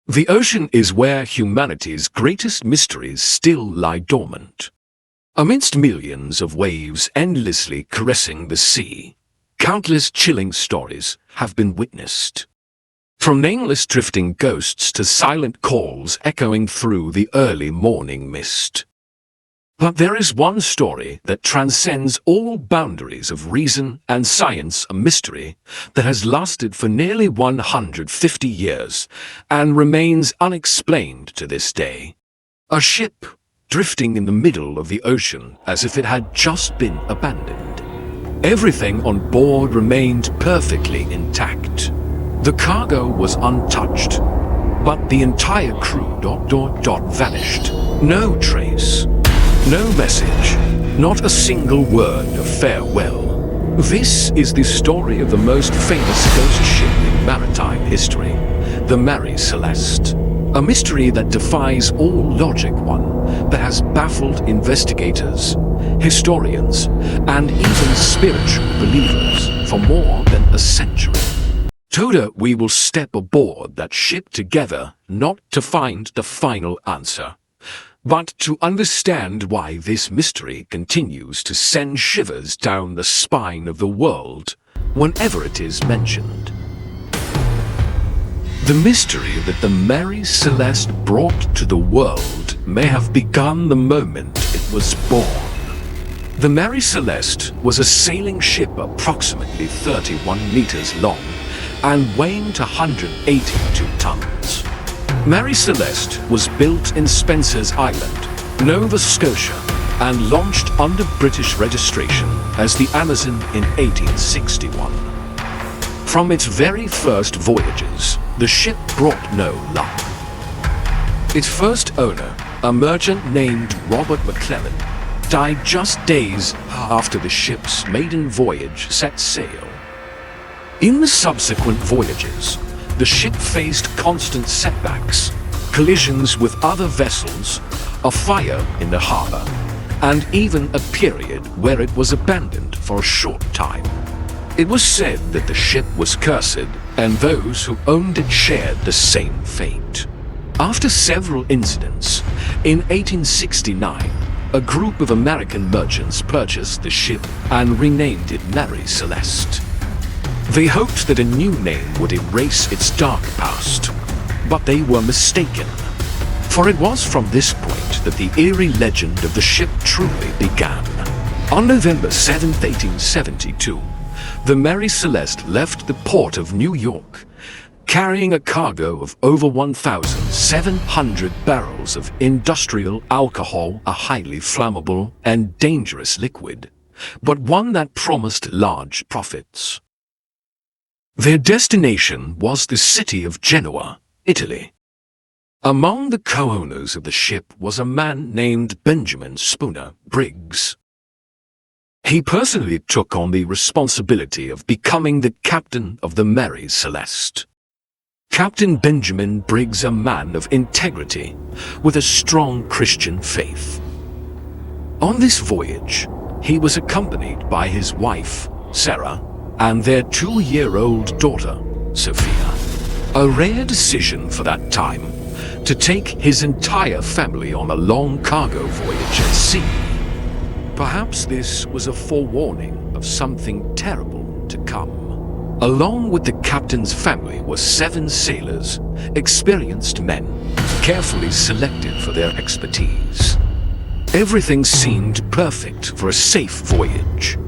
The ocean is where humanity's greatest mysteries still lie dormant. Amidst millions of waves endlessly caressing the sea, countless chilling stories have been witnessed. From nameless drifting ghosts to silent calls echoing through the early morning mist. But there is one story that transcends all boundaries of reason and science, a mystery that has lasted for nearly 150 years and remains unexplained to this day. A ship drifting in the middle of the ocean as if it had just been abandoned. Everything on board remained perfectly intact. The cargo was untouched, but the entire crew vanished. No trace. No message, not a single word of farewell. This is the story of the most famous ghost ship in maritime history, the Mary Celeste. A mystery that defies all logic, one that has baffled investigators, historians, and even spiritual believers for more than a century. Today we will step aboard that ship together, not to find the final answer, but to understand why this mystery continues to send shivers down the spine of the world whenever it is mentioned. The mystery that the Mary Celeste brought to the world may have begun the moment it was born. The Mary Celeste was a sailing ship approximately 31 meters long and weighing 182 tons. Mary Celeste was built in Spencer's Island, Nova Scotia, and launched under British registration as the Amazon in 1861. From its very first voyages, the ship brought no luck. Its first owner, a merchant named Robert McClellan, died just days after the ship's maiden voyage set sail. In the subsequent voyages, the ship faced constant setbacks, collisions with other vessels, a fire in the harbor, and even a period where it was abandoned for a short time. It was said that the ship was cursed, and those who owned it shared the same fate. After several incidents, in 1869, a group of American merchants purchased the ship and renamed it Mary Celeste. They hoped that a new name would erase its dark past, but they were mistaken. For it was from this point that the eerie legend of the ship truly began. On November 7, 1872, the Mary Celeste left the port of New York, carrying a cargo of over 1,700 barrels of industrial alcohol, a highly flammable and dangerous liquid, but one that promised large profits. Their destination was the city of Genoa, Italy. Among the co-owners of the ship was a man named Benjamin Spooner Briggs. He personally took on the responsibility of becoming the captain of the Mary Celeste. Captain Benjamin Briggs, a man of integrity, with a strong Christian faith. On this voyage, he was accompanied by his wife, Sarah, and their 2-year-old daughter, Sophia. A rare decision for that time, to take his entire family on a long cargo voyage at sea. Perhaps this was a forewarning of something terrible to come. Along with the captain's family were 7 sailors, experienced men, carefully selected for their expertise. Everything seemed perfect for a safe voyage.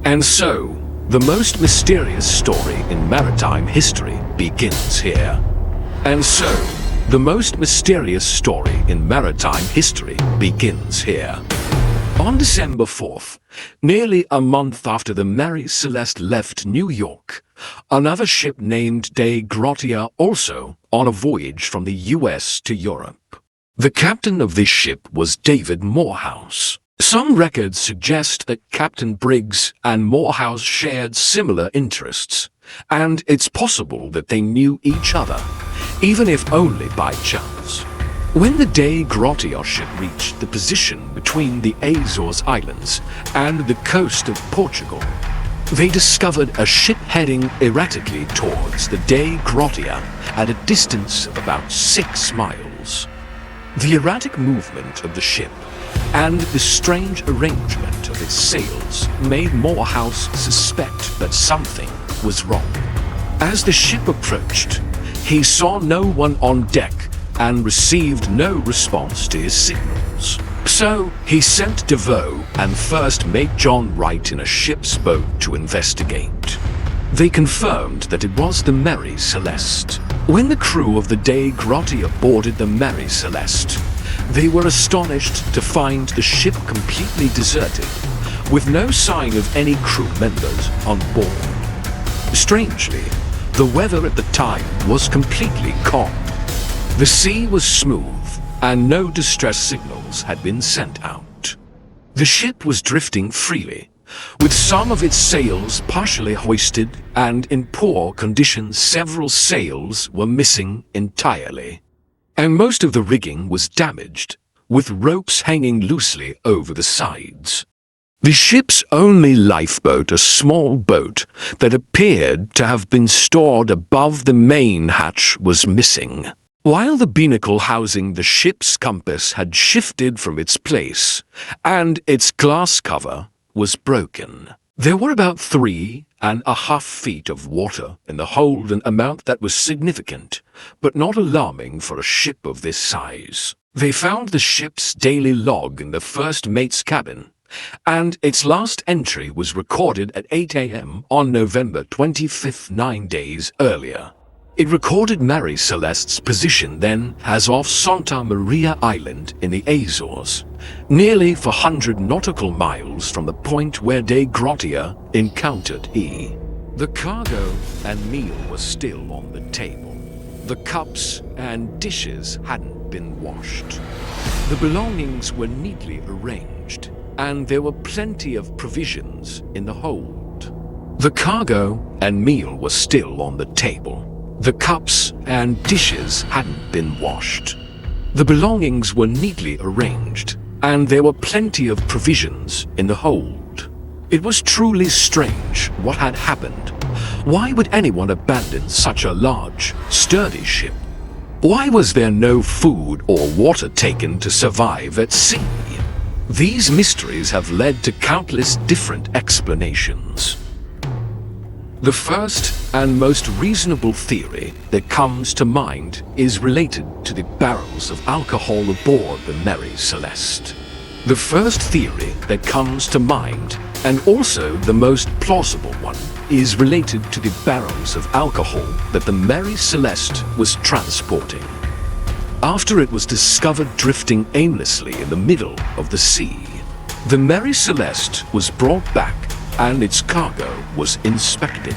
And so, the most mysterious story in maritime history begins here. And so, the most mysterious story in maritime history begins here. On December 4th, nearly a month after the Mary Celeste left New York, another ship named De Grottia also on a voyage from the US to Europe. The captain of this ship was David Morehouse. Some records suggest that Captain Briggs and Morehouse shared similar interests, and it's possible that they knew each other, even if only by chance. When the De Grottia ship reached the position between the Azores Islands and the coast of Portugal, They discovered a ship heading erratically towards the Dei Grottia at a distance of about 6 miles. The erratic movement of the ship and the strange arrangement of its sails made Morehouse suspect that something was wrong. As the ship approached, he saw no one on deck and received no response to his signals. So he sent DeVoe and first mate John Wright in a ship's boat to investigate. They confirmed that it was the Mary Celeste. When the crew of the Dei Grottia boarded the Mary Celeste, they were astonished to find the ship completely deserted, with no sign of any crew members on board. Strangely, the weather at the time was completely calm. The sea was smooth, and no distress signals had been sent out. The ship was drifting freely, with some of its sails partially hoisted, and in poor condition several sails were missing entirely. And most of the rigging was damaged, with ropes hanging loosely over the sides. The ship's only lifeboat, a small boat that appeared to have been stored above the main hatch, was missing. While the binnacle housing the ship's compass had shifted from its place, and its glass cover was broken. There were about 3.5 feet of water in the hold, an amount that was significant, but not alarming for a ship of this size. They found the ship's daily log in the first mate's cabin, and its last entry was recorded at 8 a.m. on November 25th, 9 days earlier. It recorded Mary Celeste's position then as off Santa Maria Island in the Azores, nearly 400 nautical miles from the point where Dei Grottia encountered he. The cargo and meal were still on the table. The cups and dishes hadn't been washed. The belongings were neatly arranged, and there were plenty of provisions in the hold. The cargo and meal were still on the table. The cups and dishes hadn't been washed. The belongings were neatly arranged, and there were plenty of provisions in the hold. It was truly strange what had happened. Why would anyone abandon such a large, sturdy ship? Why was there no food or water taken to survive at sea? These mysteries have led to countless different explanations. The first and most reasonable theory that comes to mind is related to the barrels of alcohol aboard the Mary Celeste. The first theory that comes to mind, and also the most plausible one, is related to the barrels of alcohol that the Mary Celeste was transporting. After it was discovered drifting aimlessly in the middle of the sea, the Mary Celeste was brought back and its cargo was inspected.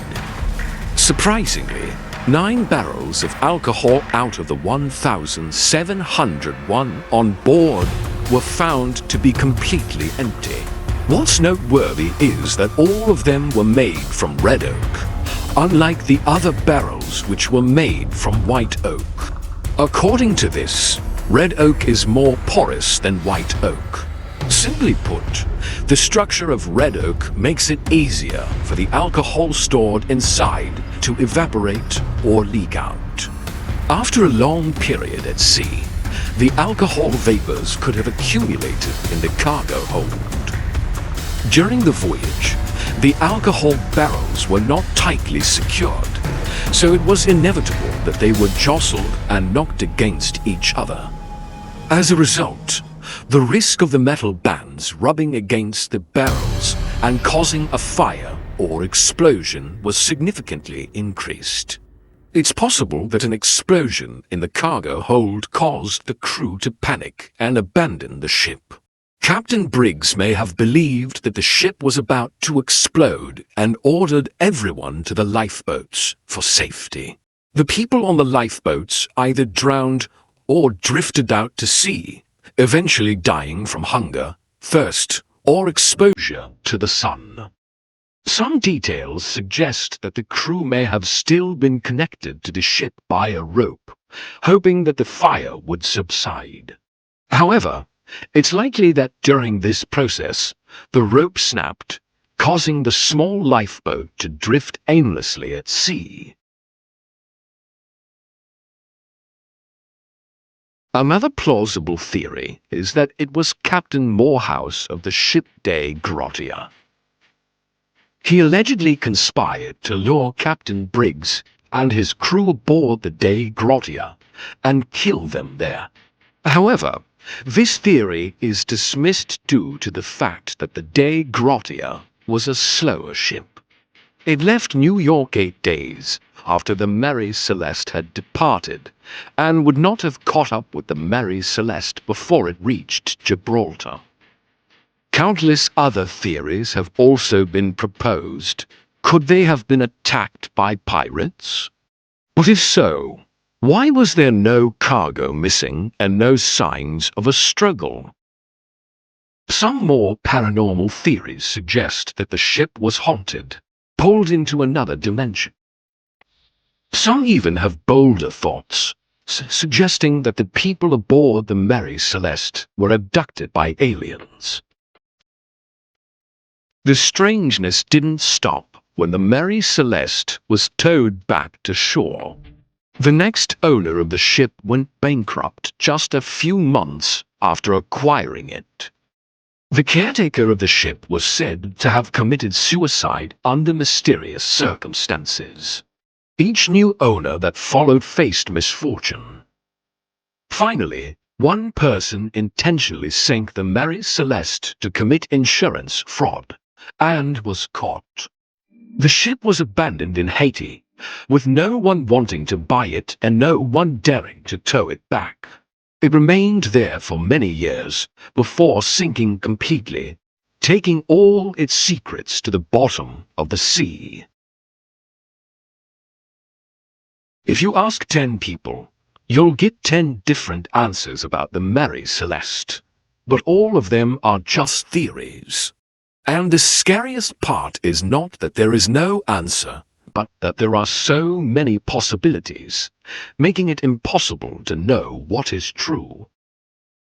Surprisingly, 9 barrels of alcohol out of the 1,701 on board were found to be completely empty. What's noteworthy is that all of them were made from red oak, unlike the other barrels which were made from white oak. According to this, red oak is more porous than white oak. Simply put, the structure of red oak makes it easier for the alcohol stored inside to evaporate or leak out. After a long period at sea, the alcohol vapors could have accumulated in the cargo hold. During the voyage, the alcohol barrels were not tightly secured, so it was inevitable that they were jostled and knocked against each other. As a result, the risk of the metal bands rubbing against the barrels and causing a fire or explosion was significantly increased. It's possible that an explosion in the cargo hold caused the crew to panic and abandon the ship. Captain Briggs may have believed that the ship was about to explode and ordered everyone to the lifeboats for safety. The people on the lifeboats either drowned or drifted out to sea, eventually dying from hunger, thirst, or exposure to the sun. Some details suggest that the crew may have still been connected to the ship by a rope, hoping that the fire would subside. However, it's likely that during this process, the rope snapped causing the small lifeboat to drift aimlessly at sea. Another plausible theory is that it was Captain Morehouse of the ship Dei Grottia. He allegedly conspired to lure Captain Briggs and his crew aboard the Dei Grottia and kill them there. However, this theory is dismissed due to the fact that the Dei Grottia was a slower ship. It left New York 8 days after the Mary Celeste had departed, and would not have caught up with the Mary Celeste before it reached Gibraltar. Countless other theories have also been proposed. Could they have been attacked by pirates? But if so, why was there no cargo missing and no signs of a struggle? Some more paranormal theories suggest that the ship was haunted, pulled into another dimension. Some even have bolder thoughts, suggesting that the people aboard the Mary Celeste were abducted by aliens. The strangeness didn't stop when the Mary Celeste was towed back to shore. The next owner of the ship went bankrupt just a few months after acquiring it. The caretaker of the ship was said to have committed suicide under mysterious circumstances. Each new owner that followed faced misfortune. Finally, one person intentionally sank the Mary Celeste to commit insurance fraud, and was caught. The ship was abandoned in Haiti, with no one wanting to buy it and no one daring to tow it back. It remained there for many years before sinking completely, taking all its secrets to the bottom of the sea. If you ask 10 people, you'll get 10 different answers about the Mary Celeste, but all of them are just theories. And the scariest part is not that there is no answer, but that there are so many possibilities, making it impossible to know what is true.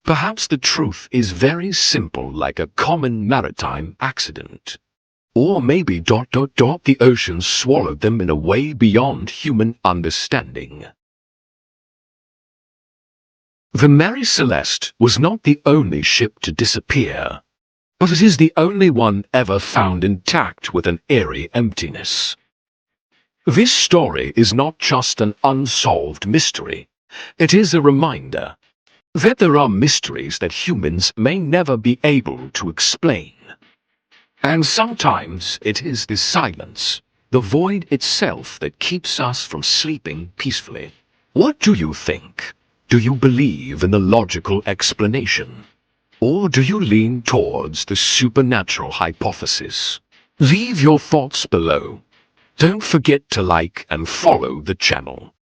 Perhaps the truth is very simple, like a common maritime accident. Or maybe ... the ocean swallowed them in a way beyond human understanding. The Mary Celeste was not the only ship to disappear, but it is the only one ever found intact with an eerie emptiness. This story is not just an unsolved mystery, it is a reminder that there are mysteries that humans may never be able to explain. And sometimes it is the silence, the void itself, that keeps us from sleeping peacefully. What do you think? Do you believe in the logical explanation? Or do you lean towards the supernatural hypothesis? Leave your thoughts below. Don't forget to like and follow the channel.